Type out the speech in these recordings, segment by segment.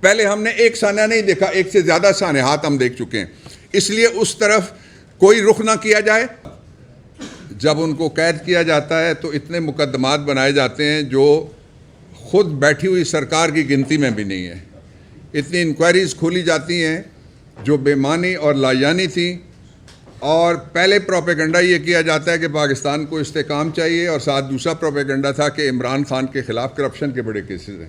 پہلے ہم نے ایک سانحہ نہیں دیکھا، ایک سے زیادہ سانحات ہم دیکھ چکے ہیں، اس لیے اس طرف کوئی رخ نہ کیا جائے۔ جب ان کو قید کیا جاتا ہے تو اتنے مقدمات بنائے جاتے ہیں جو خود بیٹھی ہوئی سرکار کی گنتی میں بھی نہیں ہے، اتنی انکوائریز کھولی جاتی ہیں جو بے معنی اور لایانی تھیں، اور پہلے پروپیگنڈا یہ کیا جاتا ہے کہ پاکستان کو استحکام چاہیے، اور ساتھ دوسرا پروپیگنڈا تھا کہ عمران خان کے خلاف کرپشن کے بڑے کیسز ہیں۔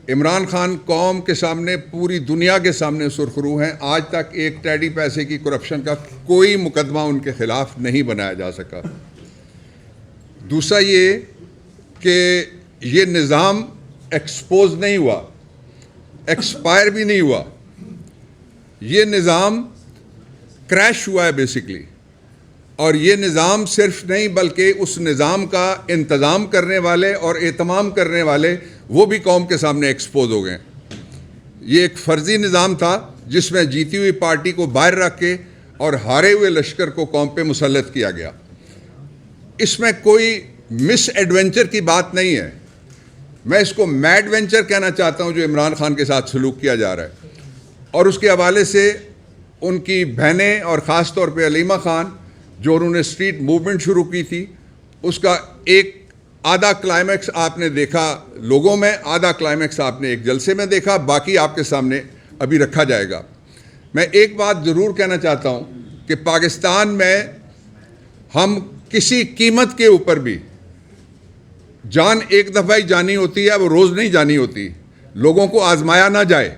عمران خان قوم کے سامنے، پوری دنیا کے سامنے سرخرو ہیں، آج تک ایک ٹیڈی پیسے کی کرپشن کا کوئی مقدمہ ان کے خلاف نہیں بنایا جا سکا۔ دوسرا یہ کہ یہ نظام ایکسپوز نہیں ہوا، ایکسپائر بھی نہیں ہوا، یہ نظام کریش ہوا ہے بیسیکلی، اور یہ نظام صرف نہیں بلکہ اس نظام کا انتظام کرنے والے اور اہتمام کرنے والے وہ بھی قوم کے سامنے ایکسپوز ہو گئے۔ یہ ایک فرضی نظام تھا جس میں جیتی ہوئی پارٹی کو باہر رکھ کے اور ہارے ہوئے لشکر کو قوم پہ مسلط کیا گیا۔ اس میں کوئی مس ایڈونچر کی بات نہیں ہے، میں اس کو میڈ وینچر کہنا چاہتا ہوں جو عمران خان کے ساتھ سلوک کیا جا رہا ہے، اور اس کے حوالے سے ان کی بہنیں اور خاص طور پہ علیمہ خان جو انہوں نے اسٹریٹ موومنٹ شروع کی تھی، اس کا ایک آدھا کلائمیکس آپ نے دیکھا لوگوں میں، آدھا کلائمیکس آپ نے ایک جلسے میں دیکھا، باقی آپ کے سامنے ابھی رکھا جائے گا۔ میں ایک بات ضرور کہنا چاہتا ہوں کہ پاکستان میں ہم کسی قیمت کے اوپر بھی، جان ایک دفعہ ہی جانی ہوتی ہے، وہ روز نہیں جانی ہوتی، لوگوں کو آزمایا نہ جائے۔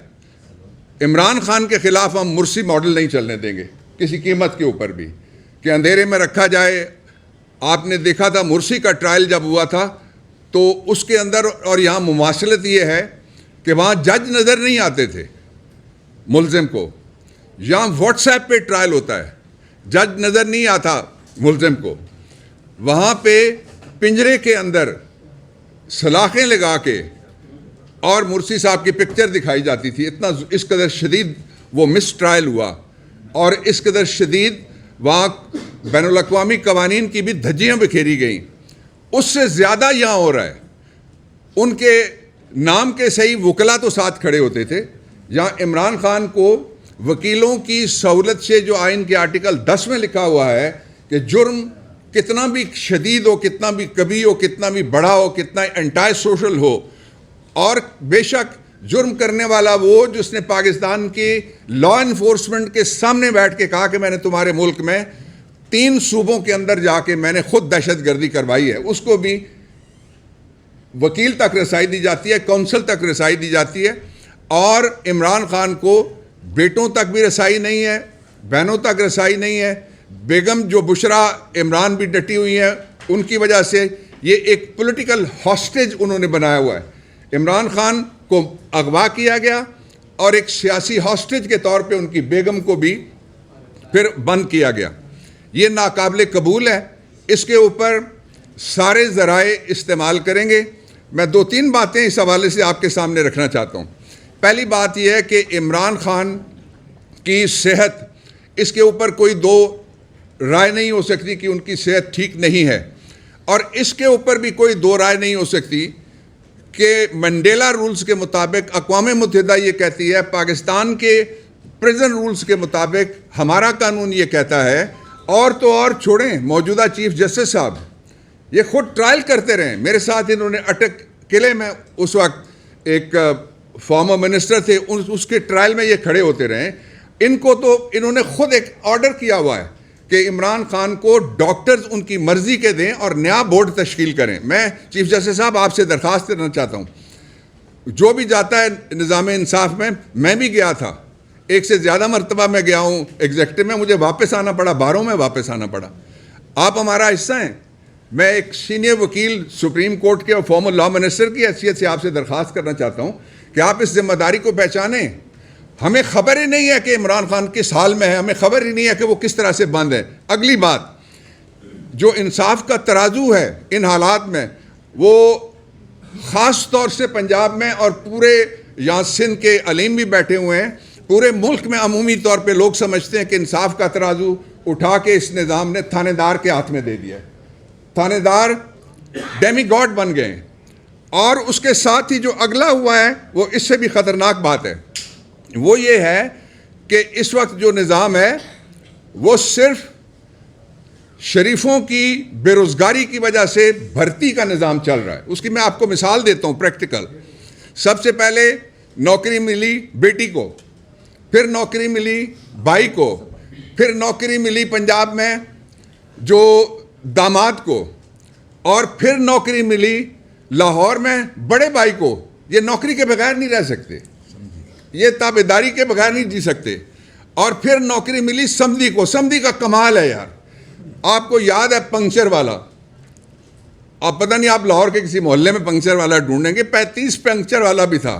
عمران خان کے خلاف ہم مرسی ماڈل نہیں چلنے دیں گے کسی قیمت کے اوپر بھی، کہ اندھیرے میں رکھا جائے۔ آپ نے دیکھا تھا مرسی کا ٹرائل جب ہوا تھا تو اس کے اندر، اور یہاں مماثلت یہ ہے کہ وہاں جج نظر نہیں آتے تھے ملزم کو، یہاں واٹس ایپ پہ ٹرائل ہوتا ہے، جج نظر نہیں آتا ملزم کو، وہاں پہ پنجرے کے اندر سلاخیں لگا کے اور مرسی صاحب کی پکچر دکھائی جاتی تھی۔ اتنا اس قدر شدید وہ مس ٹرائل ہوا، اور اس قدر شدید وہاں بین الاقوامی قوانین کی بھی دھجیاں بکھیری گئیں۔ اس سے زیادہ یہاں ہو رہا ہے، ان کے نام کے صحیح وکلا تو ساتھ کھڑے ہوتے تھے، یہاں عمران خان کو وکیلوں کی سہولت سے، جو آئین کے آرٹیکل 10 میں لکھا ہوا ہے کہ جرم کتنا بھی شدید ہو، کتنا بھی کبھی ہو، کتنا بھی بڑا ہو، کتنا انٹائی سوشل ہو، اور بے شک جرم کرنے والا وہ جس نے پاکستان کی لا انفورسمنٹ کے سامنے بیٹھ کے کہا کہ میں نے تمہارے ملک میں 3 صوبوں کے اندر جا کے میں نے خود دہشت گردی کروائی ہے، اس کو بھی وکیل تک رسائی دی جاتی ہے، کونسل تک رسائی دی جاتی ہے، اور عمران خان کو بیٹوں تک بھی رسائی نہیں ہے، بہنوں تک رسائی نہیں ہے۔ بیگم جو بشرا عمران بھی ڈٹی ہوئی ہیں، ان کی وجہ سے یہ ایک پولیٹیکل ہاسٹیج انہوں نے بنایا ہوا ہے۔ عمران خان کو اغوا کیا گیا اور ایک سیاسی ہاسٹیج کے طور پہ ان کی بیگم کو بھی پھر بند کیا گیا۔ یہ ناقابل قبول ہے، اس کے اوپر سارے ذرائع استعمال کریں گے۔ میں 2-3 باتیں اس حوالے سے آپ کے سامنے رکھنا چاہتا ہوں۔ پہلی بات یہ ہے کہ عمران خان کی صحت، اس کے اوپر کوئی دو رائے نہیں ہو سکتی کہ ان کی صحت ٹھیک نہیں ہے، اور اس کے اوپر بھی کوئی دو رائے نہیں ہو سکتی کہ منڈیلا رولز کے مطابق اقوام متحدہ یہ کہتی ہے، پاکستان کے پریزن رولز کے مطابق ہمارا قانون یہ کہتا ہے، اور تو اور چھوڑیں موجودہ چیف جسٹس صاحب یہ خود ٹرائل کرتے رہیں، میرے ساتھ انہوں نے اٹک قلعے میں اس وقت ایک فارمر منسٹر تھے، اس کے ٹرائل میں یہ کھڑے ہوتے رہیں، ان کو تو انہوں نے خود ایک آرڈر کیا ہوا ہے کہ عمران خان کو ڈاکٹرز ان کی مرضی کے دیں اور نیا بورڈ تشکیل کریں۔ میں چیف جسٹس صاحب آپ سے درخواست کرنا چاہتا ہوں، جو بھی جاتا ہے نظام انصاف میں بھی گیا تھا، 1 سے زیادہ مرتبہ میں گیا ہوں ایگزیکٹو میں، مجھے واپس آنا پڑا، باروں میں واپس آنا پڑا۔ آپ ہمارا حصہ ہیں۔ میں ایک سینئر وکیل سپریم کورٹ کے اور فارمر لا منسٹر کی حیثیت سے آپ سے درخواست کرنا چاہتا ہوں کہ آپ اس ذمہ داری کو پہچانیں۔ ہمیں خبر ہی نہیں ہے کہ عمران خان کس حال میں ہے، ہمیں خبر ہی نہیں ہے کہ وہ کس طرح سے بند ہے۔ اگلی بات، جو انصاف کا ترازو ہے ان حالات میں، وہ خاص طور سے پنجاب میں اور پورے یہاں سندھ کے علیم بھی بیٹھے ہوئے ہیں، پورے ملک میں عمومی طور پہ لوگ سمجھتے ہیں کہ انصاف کا ترازو اٹھا کے اس نظام نے تھانے دار کے ہاتھ میں دے دیا ہے۔ تھانے دار ڈیمی گاڈ بن گئے ہیں، اور اس کے ساتھ ہی جو اگلا ہوا ہے وہ اس سے بھی خطرناک بات ہے، وہ یہ ہے کہ اس وقت جو نظام ہے وہ صرف شریفوں کی بے روزگاری کی وجہ سے بھرتی کا نظام چل رہا ہے۔ اس کی میں آپ کو مثال دیتا ہوں پریکٹیکل۔ سب سے پہلے نوکری ملی بیٹی کو، پھر نوکری ملی بھائی کو، پھر نوکری ملی پنجاب میں جو داماد کو، اور پھر نوکری ملی لاہور میں بڑے بھائی کو۔ یہ نوکری کے بغیر نہیں رہ سکتے، یہ تابعداری کے بغیر نہیں جی سکتے۔ اور پھر نوکری ملی سمدھی کو۔ سمدھی کا کمال ہے یار، آپ کو یاد ہے پنکچر والا؟ آپ پتہ نہیں آپ لاہور کے کسی محلے میں پنکچر والا ڈھونڈیں گے، 35 پنکچر والا بھی تھا۔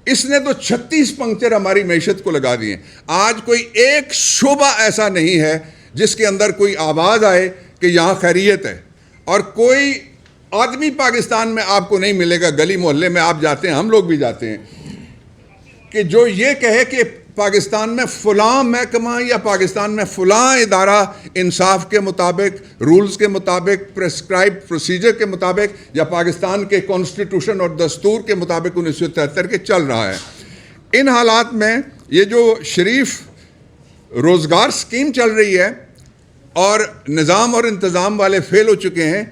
اس نے تو 36 پنکچر ہماری معیشت کو لگا دیے۔ آج کوئی ایک شعبہ ایسا نہیں ہے جس کے اندر کوئی آواز آئے کہ یہاں خیریت ہے، اور کوئی آدمی پاکستان میں آپ کو نہیں ملے گا، گلی محلے میں آپ جاتے ہیں، ہم لوگ بھی جاتے ہیں، کہ جو یہ کہے کہ پاکستان میں فلاں محکمہ یا پاکستان میں فلاں ادارہ انصاف کے مطابق، رولز کے مطابق، پریسکرائب پروسیجر کے مطابق، یا پاکستان کے کانسٹیٹیوشن اور دستور کے مطابق 1973 کے چل رہا ہے۔ ان حالات میں یہ جو شریف روزگار سکیم چل رہی ہے اور نظام اور انتظام والے فیل ہو چکے ہیں،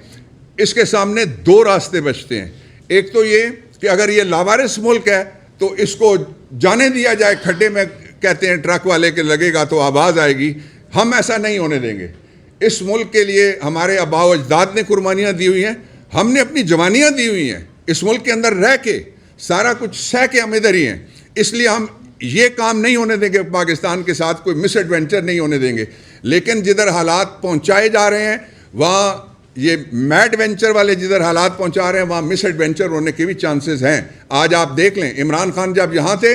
اس کے سامنے دو راستے بچتے ہیں۔ ایک تو یہ کہ اگر یہ لاوارث ملک ہے تو اس کو جانے دیا جائے کھڈے میں، کہتے ہیں ٹرک والے کے لگے گا تو آواز آئے گی۔ ہم ایسا نہیں ہونے دیں گے۔ اس ملک کے لیے ہمارے آباء و اجداد نے قربانیاں دی ہوئی ہیں، ہم نے اپنی جوانیاں دی ہوئی ہیں، اس ملک کے اندر رہ کے سارا کچھ سہ کے ہم ادھر ہی ہیں۔ اس لیے ہم یہ کام نہیں ہونے دیں گے، پاکستان کے ساتھ کوئی مس ایڈونچر نہیں ہونے دیں گے۔ لیکن جدھر حالات پہنچائے جا رہے ہیں وہاں، یہ میڈ وینچر والے جدھر حالات پہنچا رہے ہیں وہاں مس ایڈونچر ہونے کے بھی چانسز ہیں۔ آج آپ دیکھ لیں، عمران خان جب یہاں تھے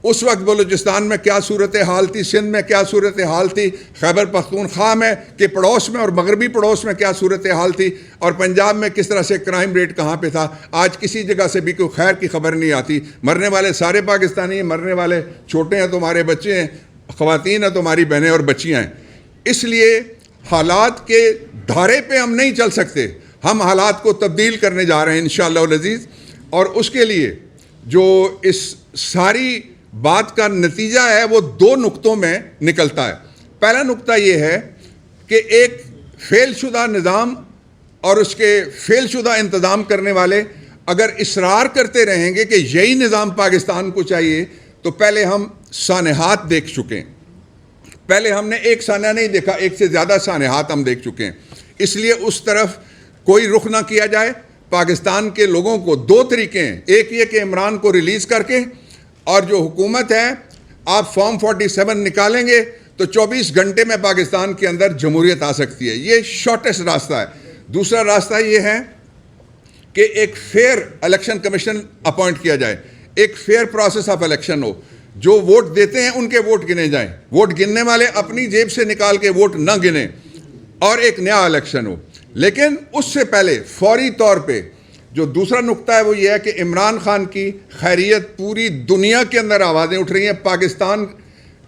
اس وقت بلوچستان میں کیا صورتحال تھی، سندھ میں کیا صورتحال تھی، خیبر پختونخوا میں کے پڑوس میں اور مغربی پڑوس میں کیا صورتحال تھی، اور پنجاب میں کس طرح سے کرائم ریٹ کہاں پہ تھا۔ آج کسی جگہ سے بھی کوئی خیر کی خبر نہیں آتی۔ مرنے والے سارے پاکستانی ہیں، مرنے والے چھوٹے ہیں تو ہمارے بچے ہیں، خواتین ہیں تو ہماری بہنیں اور بچیاں ہیں۔ اس لیے حالات کے دھارے پہ ہم نہیں چل سکتے، ہم حالات کو تبدیل کرنے جا رہے ہیں انشاءاللہ العزیز۔ اور اس کے لیے جو اس ساری بات کا نتیجہ ہے وہ دو نقطوں میں نکلتا ہے۔ پہلا نقطہ یہ ہے کہ ایک فیل شدہ نظام اور اس کے فیل شدہ انتظام کرنے والے اگر اصرار کرتے رہیں گے کہ یہی نظام پاکستان کو چاہیے، تو پہلے ہم سانحات دیکھ چکے ہیں۔ پہلے ہم نے ایک سانحہ نہیں دیکھا، ایک سے زیادہ سانحات ہم دیکھ چکے ہیں۔ اس لیے اس طرف کوئی رخ نہ کیا جائے۔ پاکستان کے لوگوں کو دو طریقے ہیں، ایک یہ کہ عمران کو ریلیز کر کے، اور جو حکومت ہے آپ فارم 47 نکالیں گے تو 24 گھنٹے میں پاکستان کے اندر جمہوریت آ سکتی ہے، یہ شارٹیسٹ راستہ ہے۔ دوسرا راستہ یہ ہے کہ ایک فیئر الیکشن کمیشن اپوائنٹ کیا جائے، ایک فیئر پروسیس آف الیکشن ہو، جو ووٹ دیتے ہیں ان کے ووٹ گنے جائیں، ووٹ گننے والے اپنی جیب سے نکال کے ووٹ نہ گنیں، اور ایک نیا الیکشن ہو۔ لیکن اس سے پہلے فوری طور پہ جو دوسرا نقطہ ہے وہ یہ ہے کہ عمران خان کی خیریت، پوری دنیا کے اندر آوازیں اٹھ رہی ہیں، پاکستان،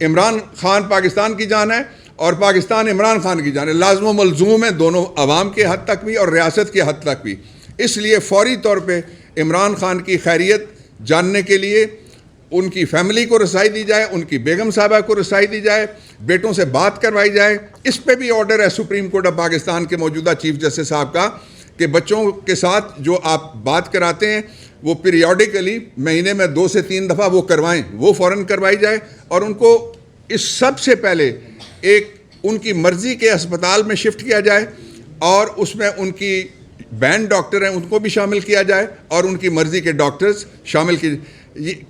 عمران خان پاکستان کی جان ہے اور پاکستان عمران خان کی جان ہے، لازم و ملزوم ہے دونوں، عوام کے حد تک بھی اور ریاست کے حد تک بھی۔ اس لیے فوری طور پہ عمران خان کی خیریت جاننے کے لیے ان کی فیملی کو رسائی دی جائے، ان کی بیگم صاحبہ کو رسائی دی جائے، بیٹوں سے بات کروائی جائے۔ اس پہ بھی آرڈر ہے سپریم کورٹ آف پاکستان کے موجودہ چیف جسٹس صاحب کا کہ بچوں کے ساتھ جو آپ بات کراتے ہیں وہ پیریوڈیکلی مہینے میں 2 سے 3 دفعہ وہ کروائیں، وہ فوراً کروائی جائے، اور ان کو اس سب سے پہلے ایک ان کی مرضی کے اسپتال میں شفٹ کیا جائے، اور اس میں ان کی بینڈ ڈاکٹر ہیں ان کو بھی شامل کیا جائے، اور ان کی مرضی کے ڈاکٹرز شامل کیے۔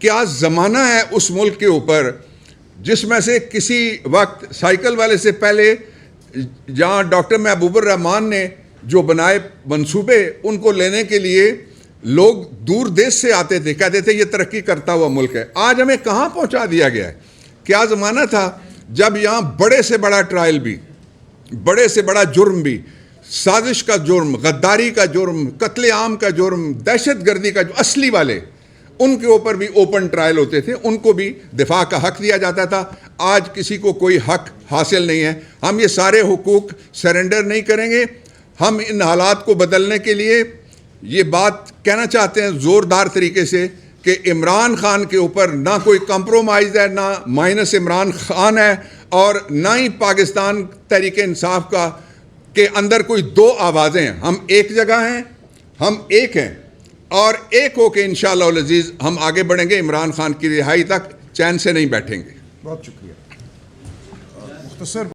کیا زمانہ ہے اس ملک کے اوپر جس میں سے کسی وقت سائیکل والے سے پہلے جہاں ڈاکٹر محبوب الرحمان نے جو بنائے منصوبے، ان کو لینے کے لیے لوگ دور دیش سے آتے تھے، کہتے تھے یہ ترقی کرتا ہوا ملک ہے۔ آج ہمیں کہاں پہنچا دیا گیا ہے؟ کیا زمانہ تھا جب یہاں بڑے سے بڑا ٹرائل بھی، بڑے سے بڑا جرم بھی، سازش کا جرم، غداری کا جرم، قتل عام کا جرم، دہشت گردی کا جو اصلی والے، ان کے اوپر بھی اوپن ٹرائل ہوتے تھے، ان کو بھی دفاع کا حق دیا جاتا تھا۔ آج کسی کو کوئی حق حاصل نہیں ہے۔ ہم یہ سارے حقوق سرنڈر نہیں کریں گے۔ ہم ان حالات کو بدلنے کے لیے یہ بات کہنا چاہتے ہیں زوردار طریقے سے کہ عمران خان کے اوپر نہ کوئی کمپرومائز ہے، نہ مائنس عمران خان ہے، اور نہ ہی پاکستان تحریک انصاف کا کے اندر کوئی دو آوازیں ہیں. ہم ایک جگہ ہیں، ہم ایک ہیں، اور ایک ہو کے انشاءاللہ العزیز ہم آگے بڑھیں گے. عمران خان کی رہائی تک چین سے نہیں بیٹھیں گے. بہت شکریہ. مختصر